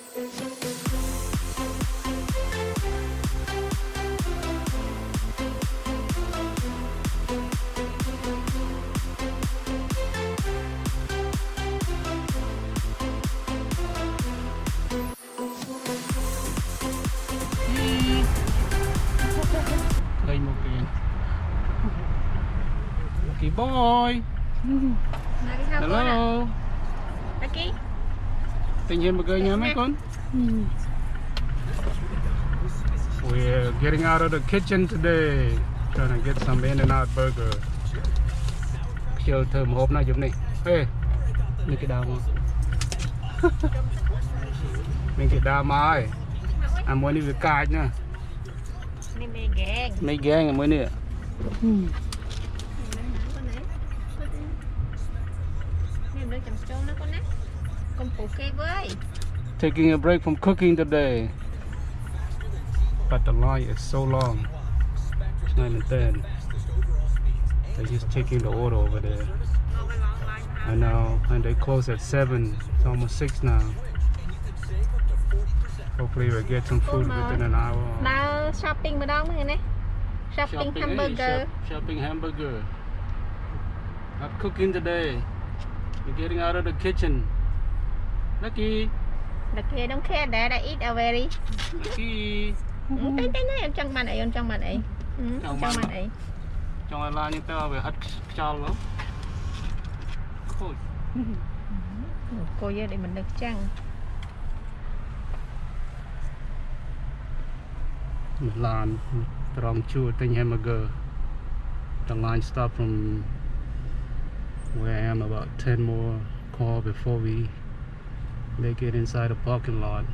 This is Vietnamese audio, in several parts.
Lucky boy. Hello. Lucky. Tình hamburger nha mấy con. We're getting out of the kitchen today. Trying to get some In-N-Out burger. Chiều thơm hộp nào giúp này. Ê, lấy cái đào mà. Mình cái đào mà ơi. Anh muốn đi với cài nha. Mấy gang mới nè. Taking a break from cooking today, but the line is so long. It's 9 and 10. They're just taking the order over there. I know, and they close at 7. It's almost 6 now. Hopefully we'll get some food within an hour. Now shopping Shopping hamburger. Shopping hamburger. Not cooking today. We're getting out of the kitchen. Lucky. Lucky, I don't care that I eat already. Lucky. Em trong bàn ấy, trong bàn ấy. Trong bàn ấy. Trong là những tao về hất cho lắm. Khôi. Cô giờ để mình được chăng. Milan, Trong Chua, Thing Hamburger. The line stopped from where I am about 10 more calls before we make it inside the parking lot.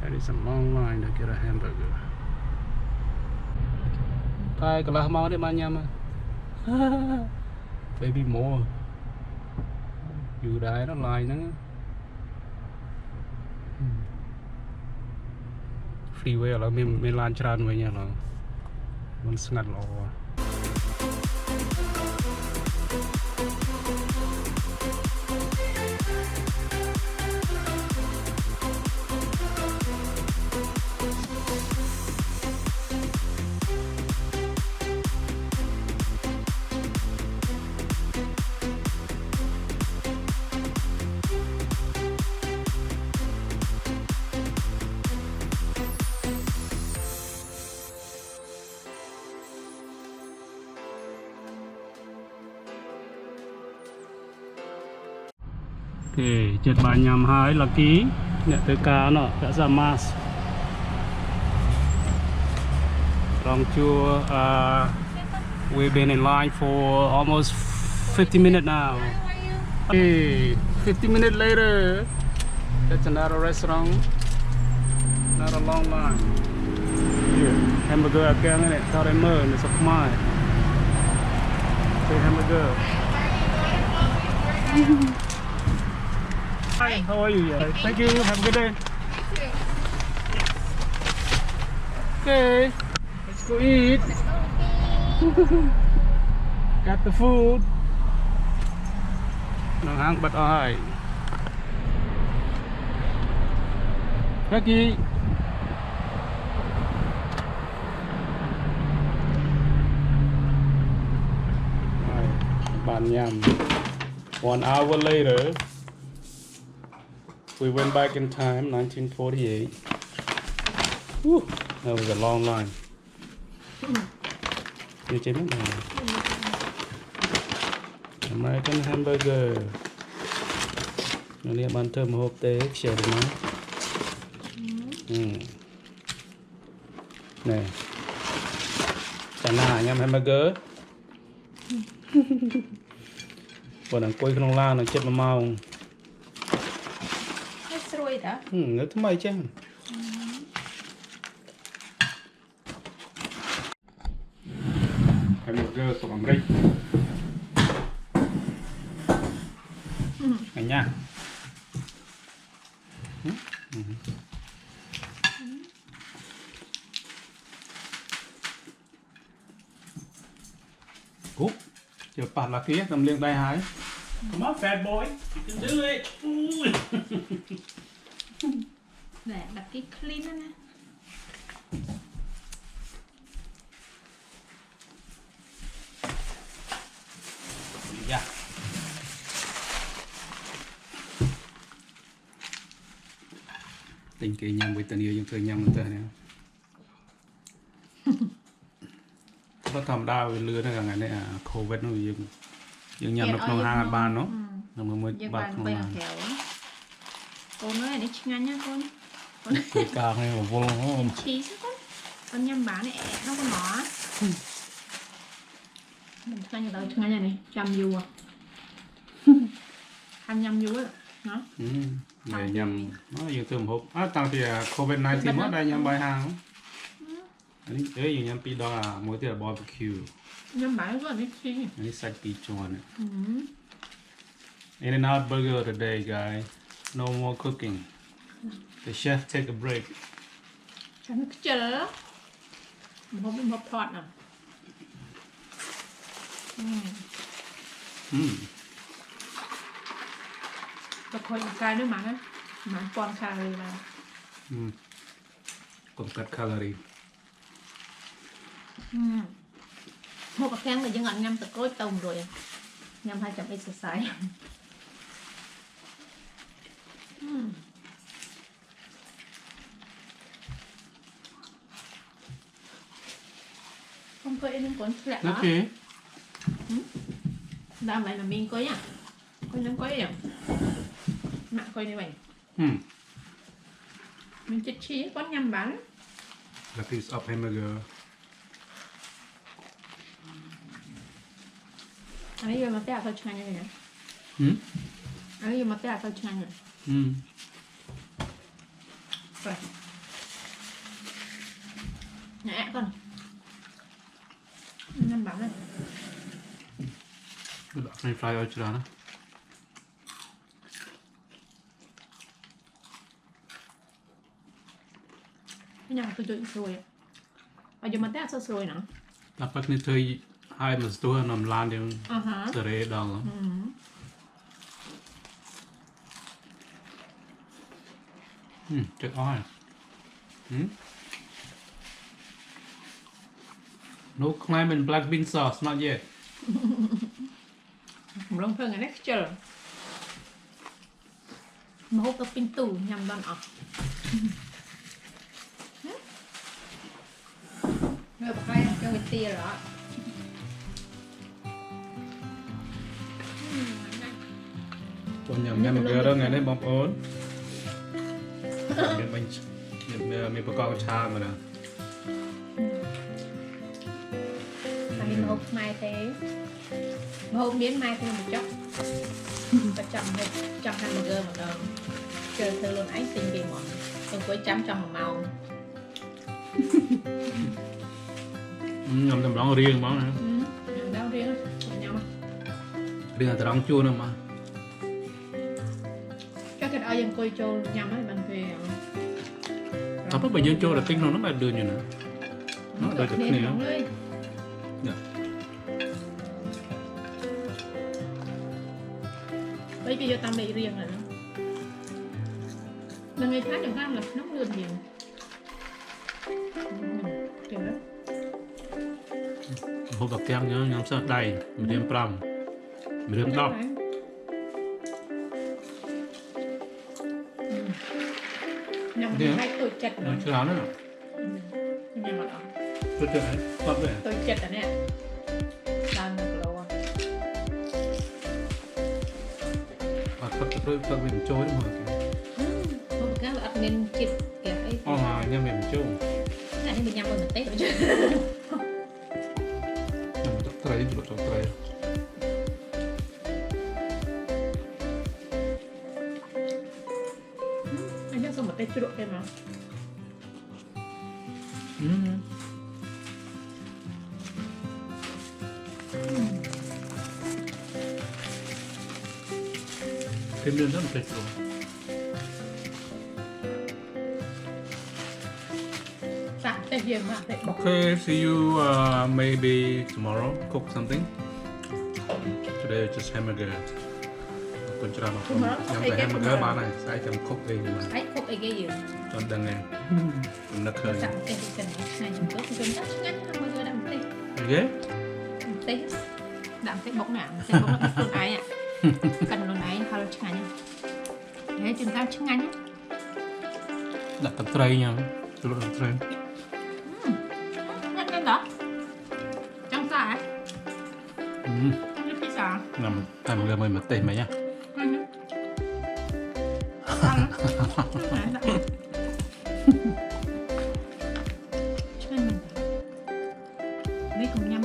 That is a long line to get a hamburger. Kai kalah mau deh manyam. Baby more. Dù đài nó lại nữa. Freeway là mình lan tràn với nhau là mình ngặt lò. Okay, 732 Lucky. Nek teka no, tak samas. From Chua, we've been in line for almost 50 minutes now. Okay, 50 minutes later, that's another restaurant. Not a long line. Here, hamburger again in it. Thought I mơ, it's a mile. Okay, hamburger. Hi, how are you? Yeah. Thank you. Have a good day. Okay, let's go eat. Got the food. No hang but alright. Becky. Ban yam. 1 hour later. We went back in time, 1948. Whew, that was a long line. American hamburger. Này bạn thơm hộp tế share được không? Này. Chả nào nhâm hamburger. Bọn đang quay trong la nó chết mà mau. Nó thứ mấy chứ? Hamburger của bằng rích. Này nha. Cúp. Chờ bạt là kia tầm liêng tay hái. Come on, fat boy. You can do it. nè đặt cái clean đó nè dạ tình kỳ nhầm với tình yêu nhưng thời nhầm người ta này có thầm đau với lừa nó ngày này à covid nó nhưng nhầm nó không hàng bàn nó nó mới bạc không hàng con nói này ngang nhá con cái càng này mà vô không chi con nhâm bán này nó có nó mình ngang nhà tới ngang nhà này chăm du à tham nhâm du á nó để nhầm nó dùng tôm hộp tăng thì covid 19 mất đây nhầm bài hàng anh ấy dùng nhầm pi đó là mỗi tiệm barbecue nhâm bán rất là thích chi anh ấy sạch pi chọn In and out burger today guys no more cooking the chef take a break chẳng cái chờ một thọt à và coi cái nữa mà con calorie mà còn cắt calorie một cái khen là dân ăn nhâm từ cối tôm rồi nhâm 200 exercise không có em còn lẹ đó làm lại là mình coi nhá coi nhắm coi nhỉ nặng coi như vậy mình chết chí có nhâm bán a piece of hamburger ấy giờ mà tao thôi chăng như này ấy giờ mà tao thôi chăng này rồi nhẹ con nhâm bán này này fry ở chỗ đó cái nhà tôi chọn rồi bây giờ mà tao rồi nữa tập bắt nên chơi hai mà tôi nằm lan đi từ đây đó chết oi no climb in black bean sauce not yet rong phương cái texture mà hút cái pin tủ nhằm đòn ọc rồi bật ra cho người tia rồi còn nhầm cái đó ngày nay bom ổn mình phải có cha mà nè mình hộp mai thế hộp miếng mai thêm một chút và chăm hamburger một đồng chờ thử luôn ấy xinh kì món còn cuối chăm trong một màu nhầm tầm đó riêng món này nhầm đâu riêng nhau riêng là tầm chua nữa mà cho cái ở dân coi châu nhầm ấy bằng về tapi banyak cowok datang nona ada nya na, no ada kat ni ya. Ya. Bây giờ tao bị riêng rồi nó, là người khác đừng ăn là nó lừa nhiều, kiểu đó. Hộp bạc kem nhá, nhắm sát đầy, medium pram, medium top. Nhằm hai tôi chặt nó chưa lắm nữa. Nhằm mà đó. Tôi chặt đấy, top đấy. Tôi chặt ở nè. Đàn một lầu à. Tôi mình trôi đúng không? Không cái là ăn nên chặt kìa ấy. Nha mình trôi. Cái này mình nhằm vào mình tết rồi chứ. Nhằm tóc tray, tóc tray. Một tay chưa độ thêm mà thêm lên rất là tuyệt vời. Okay, see you maybe tomorrow. Cook something. Today it's just hamburger. con chả mà không nhắm tới ham burger bán này sai chấm khúc đi mà ấy khúc ấy cái gì cho đằng này nó khơi sẵn cái cần này chúng tôi cũng rất ngắn ham burger đậm tê ghế tê đậm tê bốc nè tê bốc nó con ái ạ cần con ái how chừng ngắn thế chúng ta chừng ngắn đặt tập tray nha tôi đặt tray ngắn cái đó trong xả cái xả nằm tham gia mình một tiền mày nhá mấy cùng nhâm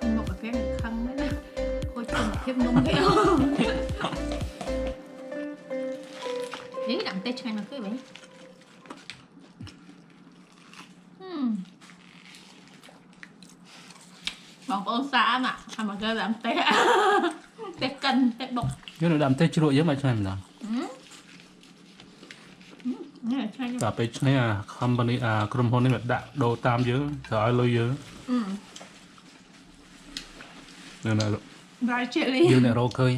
con một cái khăn đấy nè khôi chừng thêm nung kẹo đấy đậm tê chanh nó cứ vậy bọn con xa mà mà cơ làm tê tê cân tê bột nhớ là đam tê chua giống mà cho em nàoแต่ไปเนี่ยคอมพานีกรมพลนี่แบบดักโดตามเยอะสายเลยเยอะเนี่ยนะ ได้เฉลี่ย ยืนเนี่ยเราเคย